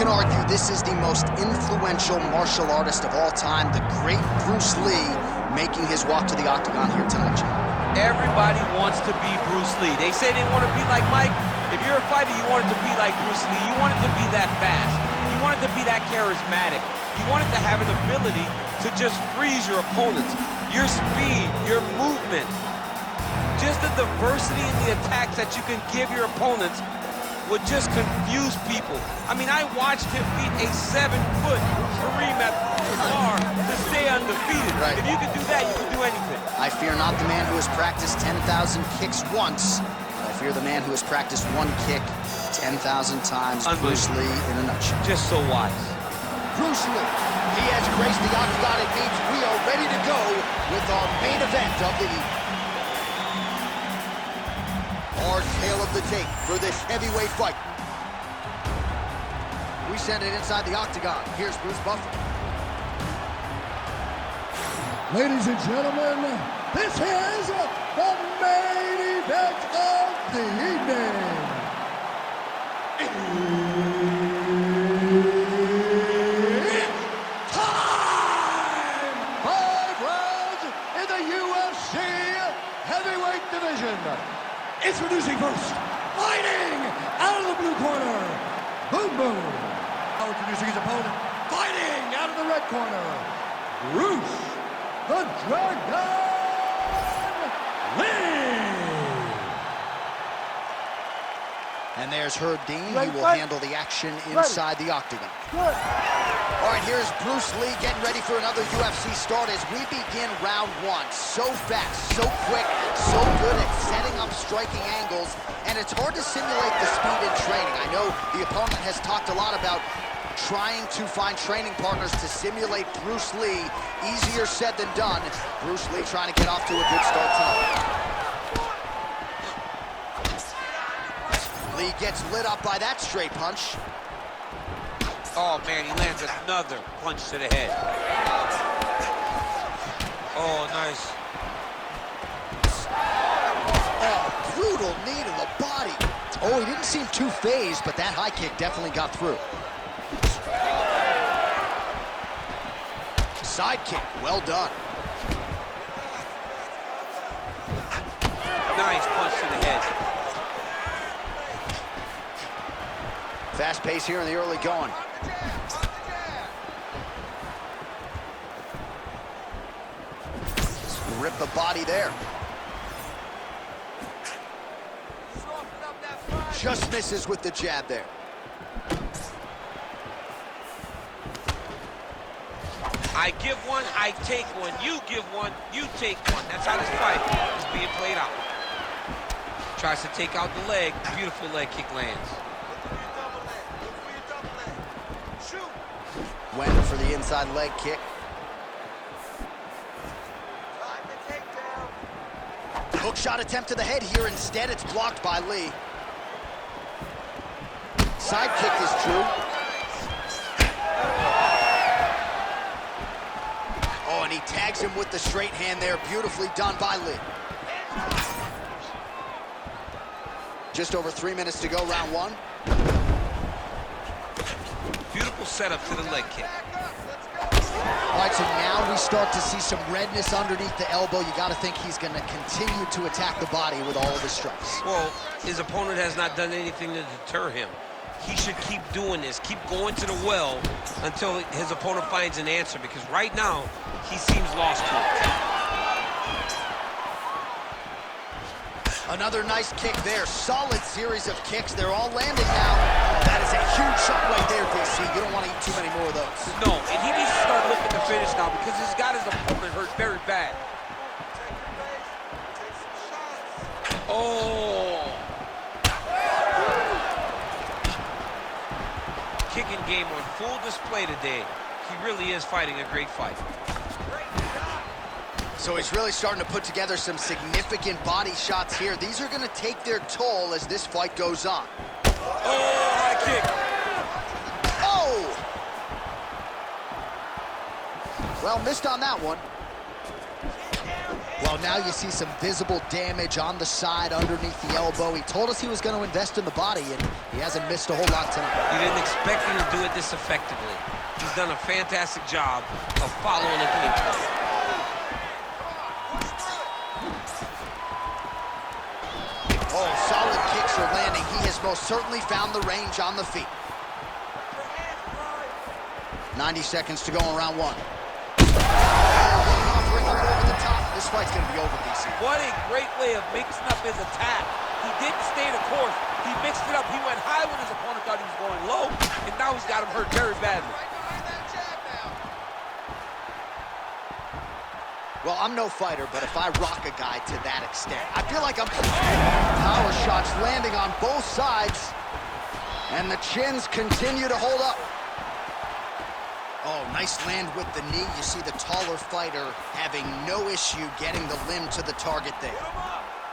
can argue this is the most influential martial artist of all time, the great Bruce Lee, making his walk to the octagon here tonight, Jim. Everybody wants to be Bruce Lee. They say they want to be like Mike. If you're a fighter, you want it to be like Bruce Lee. You want it to be that fast. You want it to be that charismatic. You want it to have an ability to just freeze your opponents. Your speed, your movement, just the diversity in the attacks that you can give your opponents would just confuse people. I mean, I watched him beat a 7-foot Kareem Abdul-Jabbar to stay undefeated. Right. If you can do that, you can do anything. I fear not the man who has practiced 10,000 kicks once, but I fear the man who has practiced one kick 10,000 times. Bruce Lee in a nutshell. Just so wise. Bruce Lee, he has graced the octagon. It means we are ready to go with our main event of the evening. Our tale of the tape for this heavyweight fight. We send it inside the octagon. Here's Bruce Buffer. Ladies and gentlemen, this is the main event of the evening. It's time! 5 rounds in the UFC heavyweight division. Introducing first, fighting out of the blue corner, Boom Boom. Now introducing his opponent, fighting out of the red corner, Bruce the Dragon Lee. And there's Herb Dean. He will handle the action inside the octagon. All right, here's Bruce Lee getting ready for another UFC start as we begin round 1. So fast, so quick, so good at setting up striking angles, and it's hard to simulate the speed in training. I know the opponent has talked a lot about trying to find training partners to simulate Bruce Lee. Easier said than done. Bruce Lee trying to get off to a good start tonight. Lee gets lit up by that straight punch. Oh, man, he lands another punch to the head. Oh, nice. Oh, brutal knee to the body. Oh, he didn't seem too phased, but that high kick definitely got through. Side kick, well done. Nice punch to the head. Fast pace here in the early going. Rip the body there. Just misses with the jab there. I give one, I take one. You give one, you take one. That's how this fight is being played out. Tries to take out the leg. Beautiful leg kick lands. Went for the inside leg kick. Hook shot attempt to the head here. Instead, it's blocked by Lee. Side kick is true. Oh, and he tags him with the straight hand there. Beautifully done by Lee. Just over 3 minutes to go, round 1. Beautiful setup to the leg kick. All right, so now we start to see some redness underneath the elbow. You got to think he's going to continue to attack the body with all of his strikes. Well, his opponent has not done anything to deter him. He should keep doing this, keep going to the well until his opponent finds an answer, because right now, he seems lost to it. Another nice kick there. Solid series of kicks. They're all landing now. That is a huge shot right there, DC. You don't want to eat too many more of those. No, and he needs to start looking to finish now because he's got his opponent hurt very bad. Oh. Kicking game on full display today. He really is fighting a great fight. So he's really starting to put together some significant body shots here. These are going to take their toll as this fight goes on. Oh, high kick. Oh! Well, missed on that one. Well, now you see some visible damage on the side underneath the elbow. He told us he was going to invest in the body, and he hasn't missed a whole lot tonight. You didn't expect him to do it this effectively. He's done a fantastic job of following the game plan. Oh, solid kicks are landing. He has most certainly found the range on the feet. 90 seconds to go in round one. Offering him over the top. This fight's going to be over, DC. What a great way of mixing up his attack. He didn't stay the course. He mixed it up. He went high when his opponent thought he was going low, and now he's got him hurt very badly. Well, I'm no fighter, but if I rock a guy to that extent, I feel like I'm... Power shots landing on both sides, and the chins continue to hold up. Oh, nice land with the knee. You see the taller fighter having no issue getting the limb to the target there.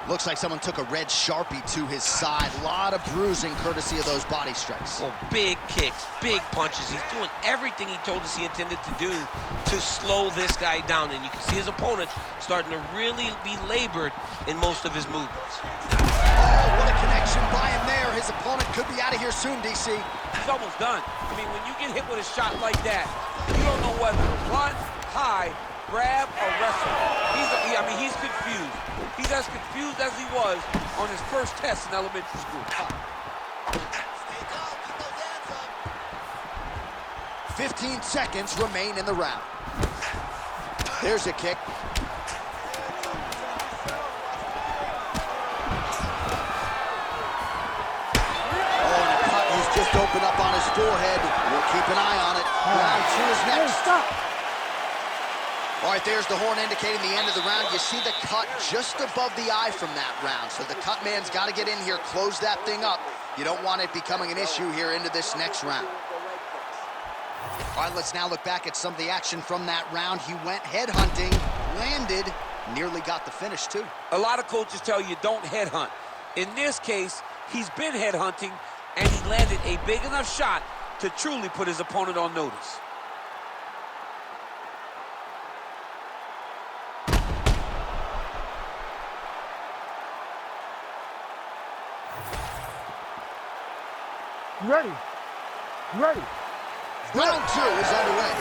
Looks like someone took a red Sharpie to his side. A lot of bruising courtesy of those body strikes. Well, big kicks, big punches. He's doing everything he told us he intended to do to slow this guy down. And you can see his opponent starting to really be labored in most of his movements. Oh, what a connection by him there. His opponent could be out of here soon, DC. He's almost done. I mean, when you get hit with a shot like that, you don't know whether to run, hide, grab, or wrestle. He's confused. He's as confused as he was on his first test in elementary school. 15 seconds remain in the round. There's a kick. Just open up on his forehead. We'll keep an eye on it. Round two is next. Stop. All right, there's the horn indicating the end of the round. You see the cut just above the eye from that round. So the cut man's got to get in here, close that thing up. You don't want it becoming an issue here into this next round. All right, let's now look back at some of the action from that round. He went headhunting, landed, nearly got the finish too. A lot of coaches tell you don't headhunt. In this case, he's been headhunting, and he landed a big enough shot to truly put his opponent on notice. Ready. Ready. Round two is underway.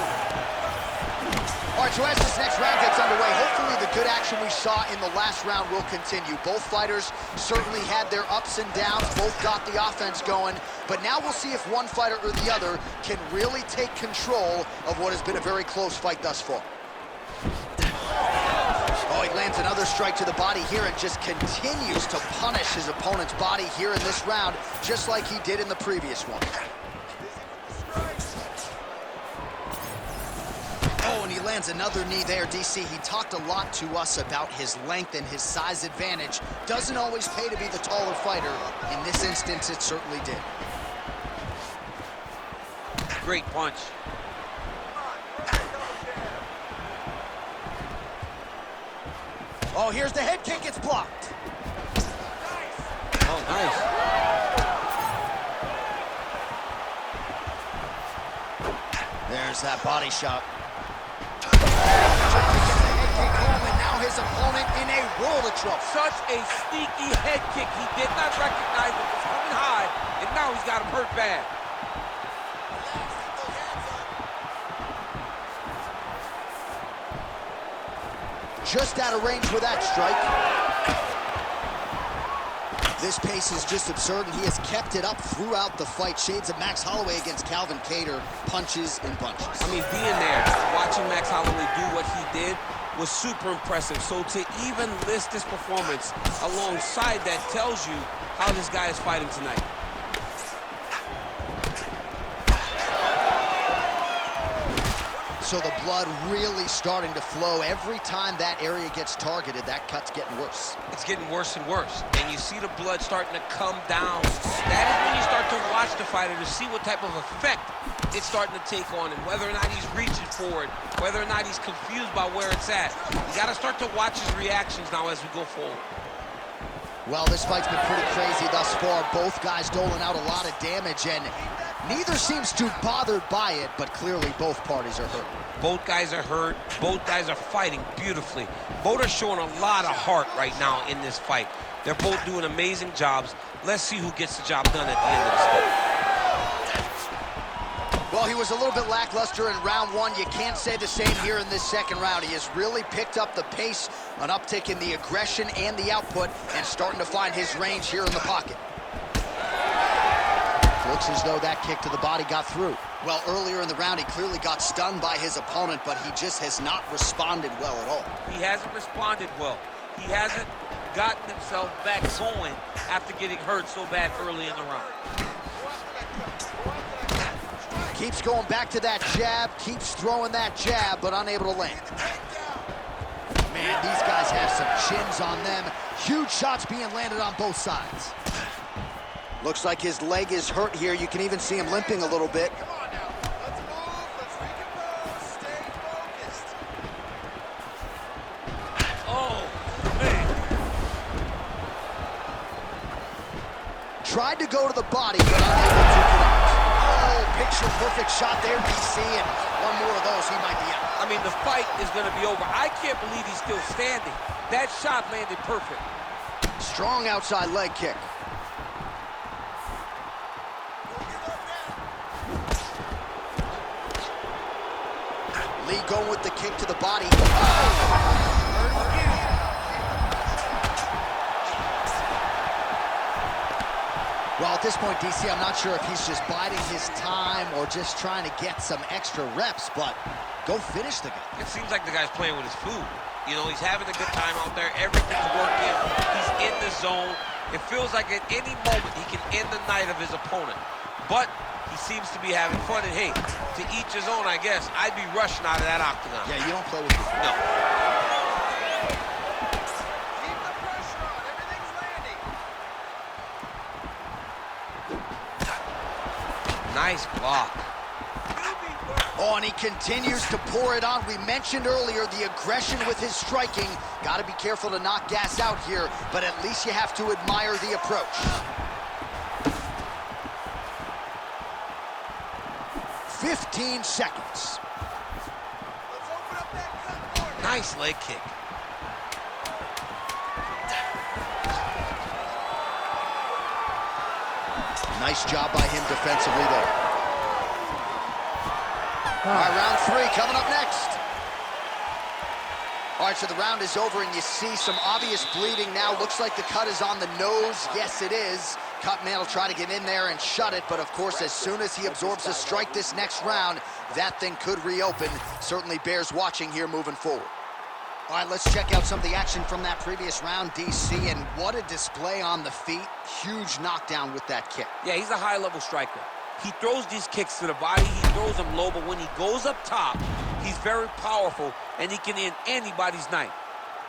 All right, so as this next round gets underway, hopefully the good action we saw in the last round will continue. Both fighters certainly had their ups and downs, both got the offense going, but now we'll see if one fighter or the other can really take control of what has been a very close fight thus far. Oh, he lands another strike to the body here and just continues to punish his opponent's body here in this round, just like he did in the previous one. Oh, and he lands another knee there, DC. He talked a lot to us about his length and his size advantage. Doesn't always pay to be the taller fighter. In this instance, it certainly did. Great punch. Oh, here's the head kick. It's blocked. Oh, nice. There's that body shot. Trying to get the head kick home, and now his opponent in a world of trouble. Such a sneaky head kick. He did not recognize it was coming high, and now he's got him hurt bad. Just out of range with that strike. This pace is just absurd, and he has kept it up throughout the fight. Shades of Max Holloway against Calvin Kattar, punches and bunches. I mean, being there, watching Max Holloway do what he did was super impressive. So to even list this performance alongside that tells you how this guy is fighting tonight. So the blood really starting to flow. Every time that area gets targeted, that cut's getting worse. It's getting worse and worse. And you see the blood starting to come down. That is when you start to watch the fighter to see what type of effect it's starting to take on him, whether or not he's reaching for it, whether or not he's confused by where it's at. You got to start to watch his reactions now as we go forward. Well, this fight's been pretty crazy thus far. Both guys doling out a lot of damage, and neither seems too bothered by it, but clearly both parties are hurt. Both guys are hurt. Both guys are fighting beautifully. Both are showing a lot of heart right now in this fight. They're both doing amazing jobs. Let's see who gets the job done at the end of the fight. Well, he was a little bit lackluster in round one. You can't say the same here in this second round. He has really picked up the pace, an uptick in the aggression and the output, and starting to find his range here in the pocket. Looks as though that kick to the body got through. Well, earlier in the round, he clearly got stunned by his opponent, but he just has not responded well at all. He hasn't responded well. He hasn't gotten himself back going after getting hurt so bad early in the round. Keeps going back to that jab, keeps throwing that jab, but unable to land. Man, these guys have some chins on them. Huge shots being landed on both sides. Looks like his leg is hurt here. You can even see him limping a little bit. Come on now. Let's move. Let's recompose. Stay focused. Oh, man. Tried to go to the body, but unable to connect. Oh, picture-perfect shot there, DC, and one more of those, he might be out. I mean, the fight is going to be over. I can't believe he's still standing. That shot landed perfect. Strong outside leg kick. Lee going with the kick to the body. Well, at this point, DC, I'm not sure if he's just biding his time or just trying to get some extra reps, but go finish the guy. It seems like the guy's playing with his food. You know, he's having a good time out there. Everything's working. He's in the zone. It feels like at any moment he can end the night of his opponent. But he seems to be having fun, and hey, to each his own, I guess. I'd be rushing out of that octagon. Yeah, you don't play with food. No. Keep the pressure on. Everything's landing. Nice block. Oh, and he continues to pour it on. We mentioned earlier the aggression with his striking. Got to be careful to not gas out here, but at least you have to admire the approach. 15 seconds. Let's open up that cut for him. Nice leg kick. Nice job by him defensively there. All right, round three coming up next. All right, so the round is over, and you see some obvious bleeding now. Looks like the cut is on the nose. Yes, it is. Cutman will try to get in there and shut it, but of course, as soon as he absorbs a strike this next round, that thing could reopen. Certainly bears watching here moving forward. All right, let's check out some of the action from that previous round, DC, and what a display on the feet. Huge knockdown with that kick. Yeah, he's a high-level striker. He throws these kicks to the body, he throws them low, but when he goes up top, he's very powerful, and he can end anybody's night.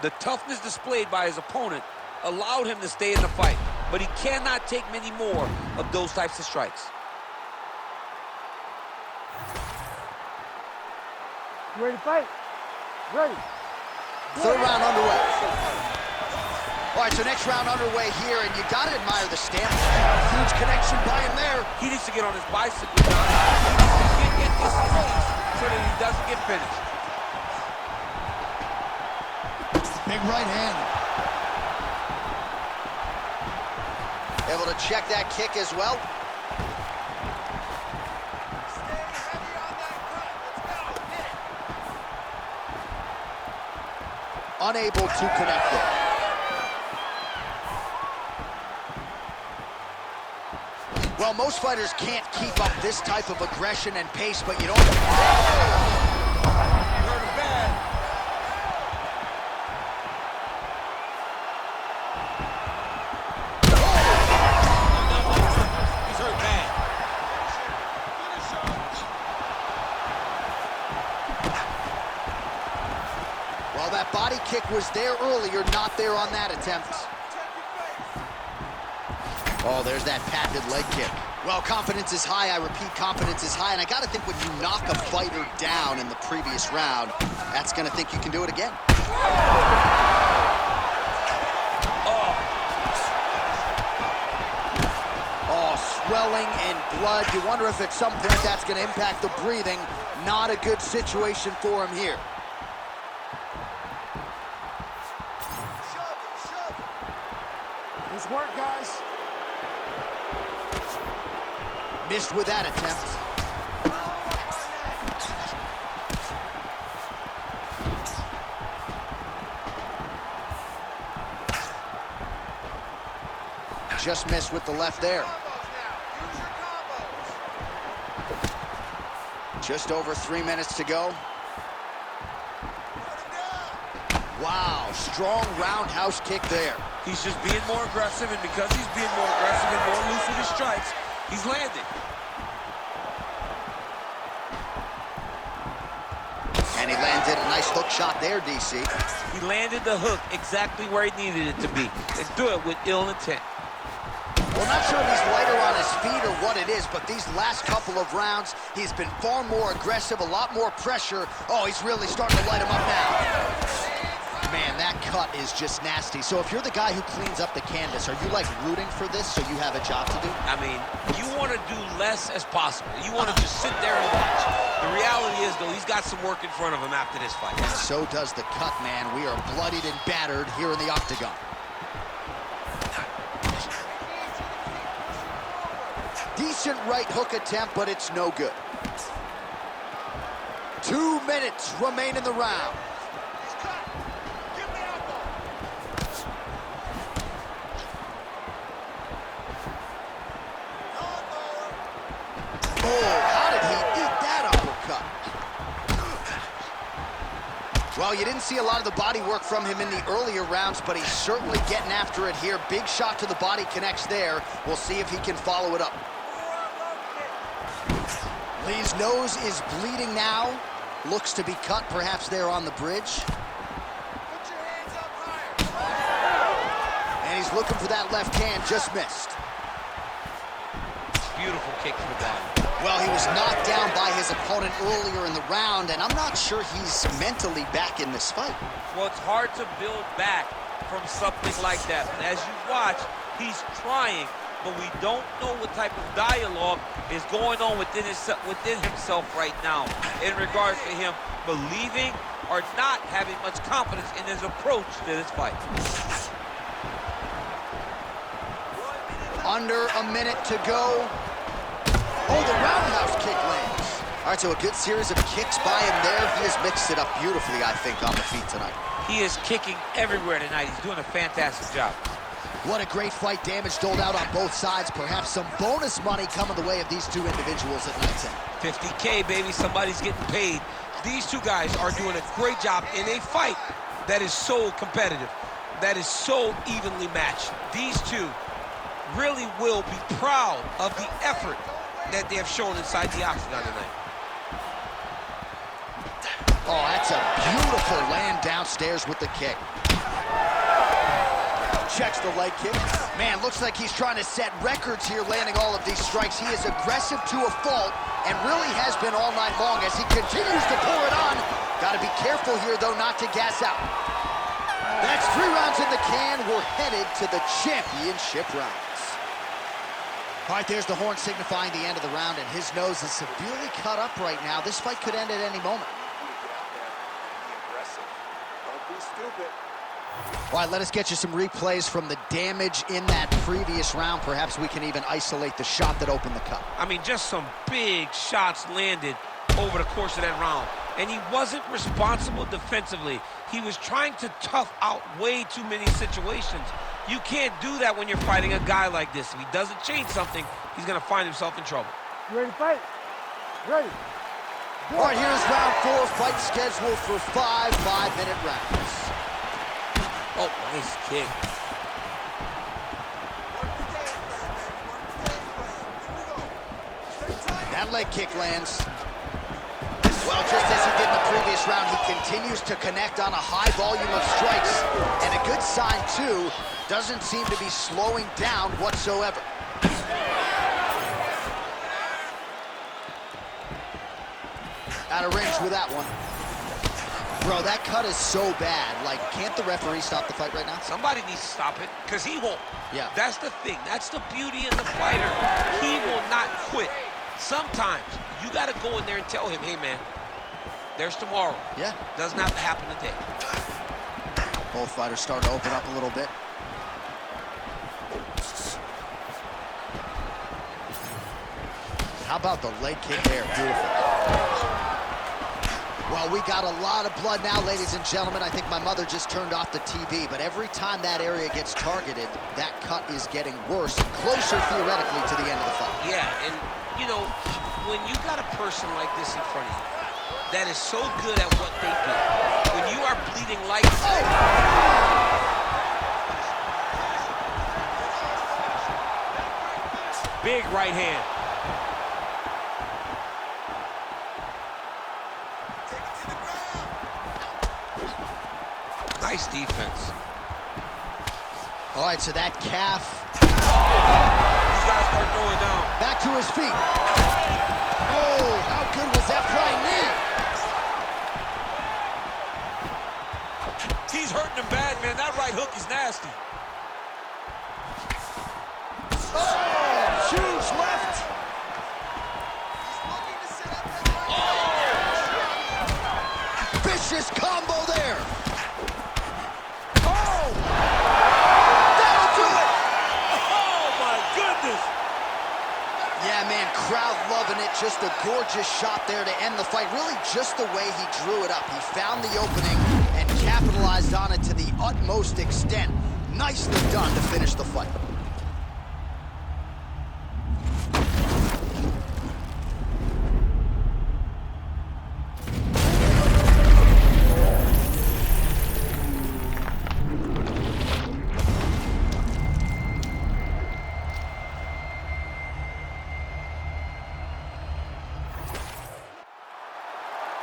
The toughness displayed by his opponent allowed him to stay in the fight, but he cannot take many more of those types of strikes. You ready to fight? Ready. Third round underway. All right, so next round underway here, and you got to admire the stamina. Huge connection by him there. He needs to get on his bicycle now. He needs to get this release so that he doesn't get finished. Big right hand. Able to check that kick as well. Stay heavy on that cut. Let's go. Hit it. Unable to connect it. Well, most fighters can't keep up this type of aggression and pace, but you don't... You heard him bad. He's hurt bad. Finish him. Well, that body kick was there earlier, not there on that attempt. Oh, there's that patented leg kick. Well, confidence is high. I repeat, confidence is high. And I got to think when you knock a fighter down in the previous round, that's going to think you can do it again. Oh, swelling and blood. You wonder if at some point that's going to impact the breathing. Not a good situation for him here. Nice work, guys. Missed with that attempt. Just missed with the left there. Just over 3 minutes to go. Wow, strong roundhouse kick there. He's just being more aggressive, and because he's being more aggressive and more loose with his strikes, he's landing. And he landed a nice hook shot there, DC. He landed the hook exactly where he needed it to be, and threw it with ill intent. Well, not sure if he's lighter on his feet or what it is, but these last couple of rounds, he's been far more aggressive, a lot more pressure. Oh, he's really starting to light him up now. Man, that cut is just nasty. So if you're the guy who cleans up the canvas, are you like rooting for this so you have a job to do? I mean, you want to do less as possible. You want to just sit there and watch. The reality is, though, he's got some work in front of him after this fight. And so does the cut, man. We are bloodied and battered here in the octagon. Decent right hook attempt, but it's no good. 2 minutes remain in the round. Oh, how did he eat that uppercut? Well, you didn't see a lot of the body work from him in the earlier rounds, but he's certainly getting after it here. Big shot to the body connects there. We'll see if he can follow it up. Lee's nose is bleeding now. Looks to be cut, perhaps there on the bridge. Put your hands up higher. And he's looking for that left hand, just missed. Beautiful kick to the body. Well, he was knocked down by his opponent earlier in the round, and I'm not sure he's mentally back in this fight. Well, it's hard to build back from something like that. And as you watch, he's trying, but we don't know what type of dialogue is going on within himself right now in regards to him believing or not having much confidence in his approach to this fight. Under a minute to go. Oh, the roundhouse kick lands. All right, so a good series of kicks by him there. He has mixed it up beautifully, I think, on the feet tonight. He is kicking everywhere tonight. He's doing a fantastic job. What a great fight. Damage doled out on both sides. Perhaps some bonus money coming the way of these two individuals at night. 50K, baby. Somebody's getting paid. These two guys are doing a great job in a fight that is so competitive, that is so evenly matched. These two really will be proud of the effort that they have shown inside the octagon tonight. Oh, that's a beautiful land downstairs with the kick. Checks the leg kick. Man, looks like he's trying to set records here, landing all of these strikes. He is aggressive to a fault and really has been all night long as he continues to pour it on. Got to be careful here, though, not to gas out. That's 3 rounds in the can. We're headed to the championship rounds. All right, there's the horn signifying the end of the round, and his nose is severely cut up right now. This fight could end at any moment. Don't be stupid. All right, let us get you some replays from the damage in that previous round. Perhaps we can even isolate the shot that opened the cut. I mean, just some big shots landed over the course of that round. And he wasn't responsible defensively. He was trying to tough out way too many situations. You can't do that when you're fighting a guy like this. If he doesn't change something, he's going to find himself in trouble. You ready to fight? Ready. All right, here's round 4. Fight scheduled for 5 5-minute rounds. Oh, nice kick. That leg kick lands. Well, just as he did in the previous round, he continues to connect on a high volume of strikes. And a good sign, too, doesn't seem to be slowing down whatsoever. Out of range with that one. Bro, that cut is so bad. Like, can't the referee stop the fight right now? Somebody needs to stop it, because he won't. Yeah. That's the thing. That's the beauty in the fighter. He will not quit. Sometimes you got to go in there and tell him, hey, man, There's tomorrow. Yeah. Doesn't have to happen today. Both fighters starting to open up a little bit. How about the leg kick there? Beautiful. Well, we got a lot of blood now, ladies and gentlemen. I think my mother just turned off the TV, but every time that area gets targeted, that cut is getting worse and closer, theoretically, to the end of the fight. Yeah, and, you know, when you got a person like this in front of you that is so good at what they do, when you are bleeding lights out, big right hand. Nice defense. All right, so that calf. He's got to start throwing down. Back to his feet. Oh, how good was that flying knee? He's hurting him bad, man. That right hook is nasty. Oh, huge left. Oh. Vicious combo there. Yeah, man, crowd loving it. Just a gorgeous shot there to end the fight. Really just the way he drew it up. He found the opening and capitalized on it to the utmost extent. Nicely done to finish the fight.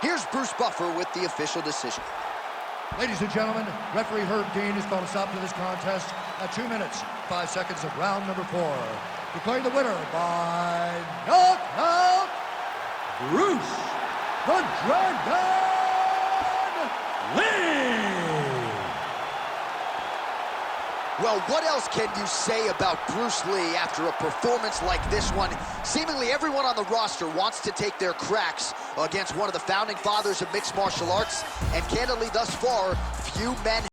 Here's Bruce Buffer with the official decision. Ladies and gentlemen, referee Herb Dean has called a stop to this contest at 2 minutes, 5 seconds of round number 4. Declaring the winner by knockout, Bruce the Dragon Lee! Well, what else can you say about Bruce Lee after a performance like this one? Seemingly everyone on the roster wants to take their cracks against one of the founding fathers of mixed martial arts, and candidly, thus far, few men